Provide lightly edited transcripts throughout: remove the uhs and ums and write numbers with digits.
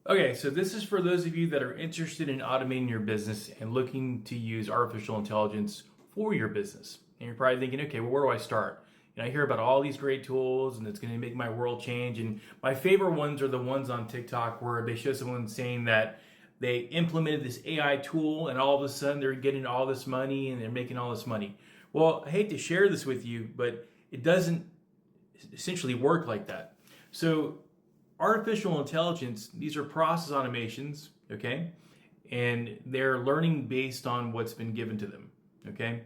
Okay, so this is for those of you that are interested in automating your business and looking to use artificial intelligence for your business. And you're probably thinking, okay, well, where do I start? I hear about all these great tools and it's going to make my world change. And my favorite ones are the ones on TikTok where they show someone saying that they implemented this AI tool and all of a sudden they're getting all this money and they're making all this money. Well, I hate to share this with you, but it doesn't essentially work like that. So artificial intelligence, these are process automations, okay? And they're learning based on what's been given to them, okay?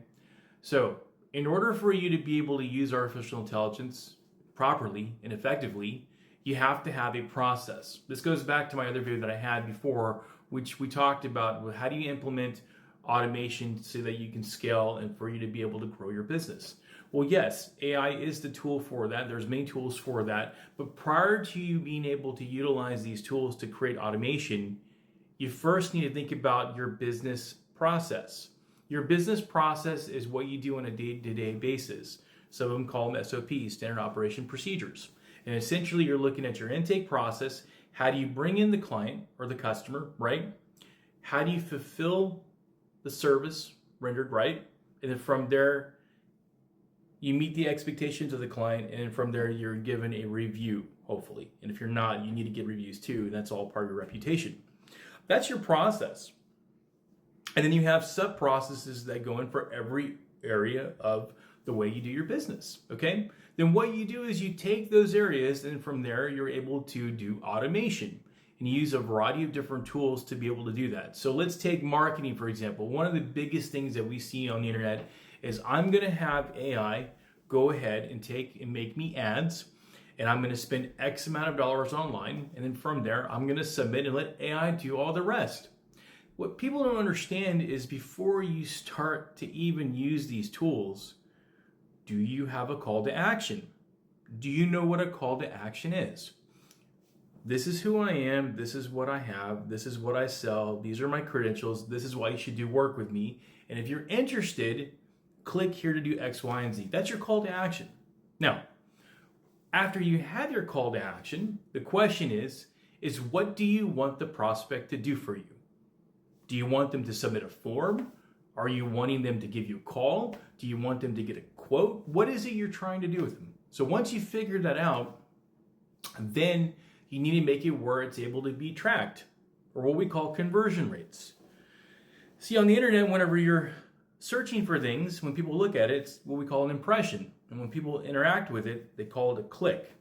So in order for you to be able to use artificial intelligence properly and effectively, you have to have a process. This goes back to my other video that I had before, which we talked about how do you implement automation so that you can scale and for you to be able to grow your business. Well, yes, AI is the tool for that. There's many tools for that. But prior to you being able to utilize these tools to create automation, you first need to think about your business process. Your business process is what you do on a day-to-day basis. Some of them call them SOPs, standard operation procedures. And essentially, you're looking at your intake process. How do you bring in the client or the customer, right? How do you fulfill the service rendered, right? And then from there, you meet the expectations of the client, and from there, you're given a review, hopefully. And if you're not, you need to get reviews too, and that's all part of your reputation. That's your process. And then you have sub-processes that go in for every area of the way you do your business, okay? Then what you do is you take those areas, and from there, you're able to do automation. And you use a variety of different tools to be able to do that. So let's take marketing, for example. One of the biggest things that we see on the internet is I'm going to have AI go ahead and take and make me ads, and I'm going to spend X amount of dollars online, and then from there, I'm going to submit and let AI do all the rest. What people don't understand is before you start to even use these tools, do you have a call to action? Do you know what a call to action is? This is who I am, this is what I have, this is what I sell, these are my credentials, this is why you should do work with me, and if you're interested, click here to do X, Y, and Z. That's your call to action. Now, after you have your call to action, the question is what do you want the prospect to do for you? Do you want them to submit a form? Are you wanting them to give you a call? Do you want them to get a quote? What is it you're trying to do with them? So once you figure that out, then you need to make it where it's able to be tracked, or what we call conversion rates. See, on the internet, whenever you're searching for things, when people look at it, it's what we call an impression. And when people interact with it, they call it a click.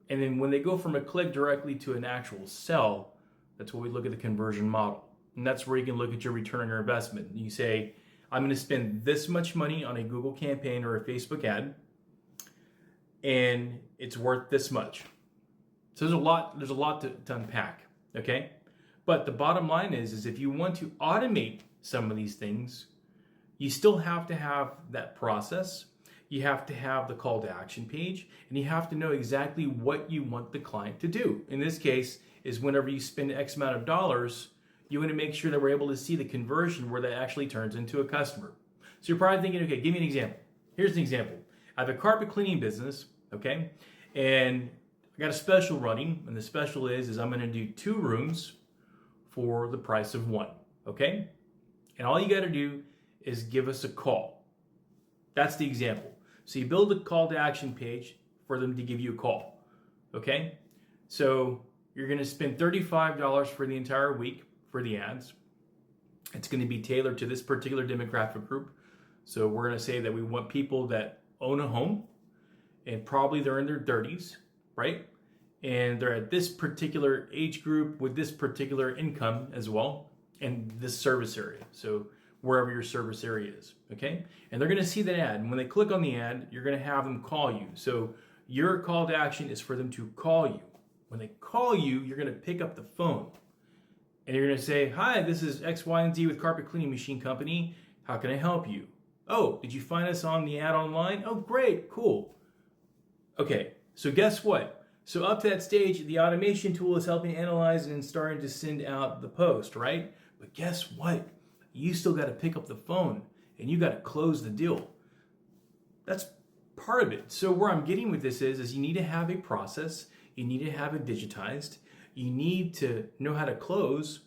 And then when they go from a click directly to an actual sell, that's what we look at the conversion model. And that's where you can look at your return on your investment. You say, I'm going to spend this much money on a Google campaign or a Facebook ad, and it's worth this much. So there's a lot to unpack, okay? But the bottom line is if you want to automate some of these things, you still have to have that process. You have to have the call to action page, and you have to know exactly what you want the client to do. In this case, is whenever you spend X amount of dollars, you want to make sure that we're able to see the conversion where that actually turns into a customer. So you're probably thinking, okay, give me an example. Here's an example. I have a carpet cleaning business, okay? And I got a special running, and the special is I'm going to do 2 rooms for the price of 1, okay? And all you got to do is give us a call. That's the example. So you build a call to action page for them to give you a call, okay? So you're going to spend $35 for the entire week for the ads. It's going to be tailored to this particular demographic group. So we're going to say that we want people that own a home, and probably they're in their 30s, right? And they're at this particular age group with this particular income as well, and this service area. So wherever your service area is, okay? And they're gonna see that ad, and when they click on the ad, you're gonna have them call you. So your call to action is for them to call you. When they call you, you're gonna pick up the phone, and you're gonna say, hi, this is X, Y, and Z with Carpet Cleaning Machine Company. How can I help you? Oh, did you find us on the ad online? Oh, great, cool. Okay, so guess what? So up to that stage, the automation tool is helping analyze and starting to send out the post, right? But guess what? You still got to pick up the phone and you got to close the deal. That's part of it. So where I'm getting with this is you need to have a process. You need to have it digitized. you need to know how to close.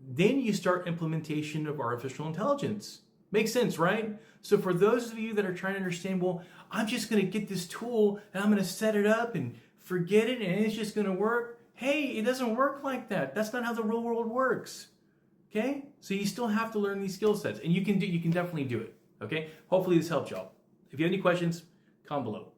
Then you start implementation of artificial intelligence. Makes sense, right? So for those of you that are trying to understand, well, I'm just going to get this tool and I'm going to set it up and forget it and it's just going to work. Hey, it doesn't work like that. That's not how the real world works. Okay? So you still have to learn these skill sets, and you can definitely do it. Okay? Hopefully this helped y'all. If you have any questions, comment below.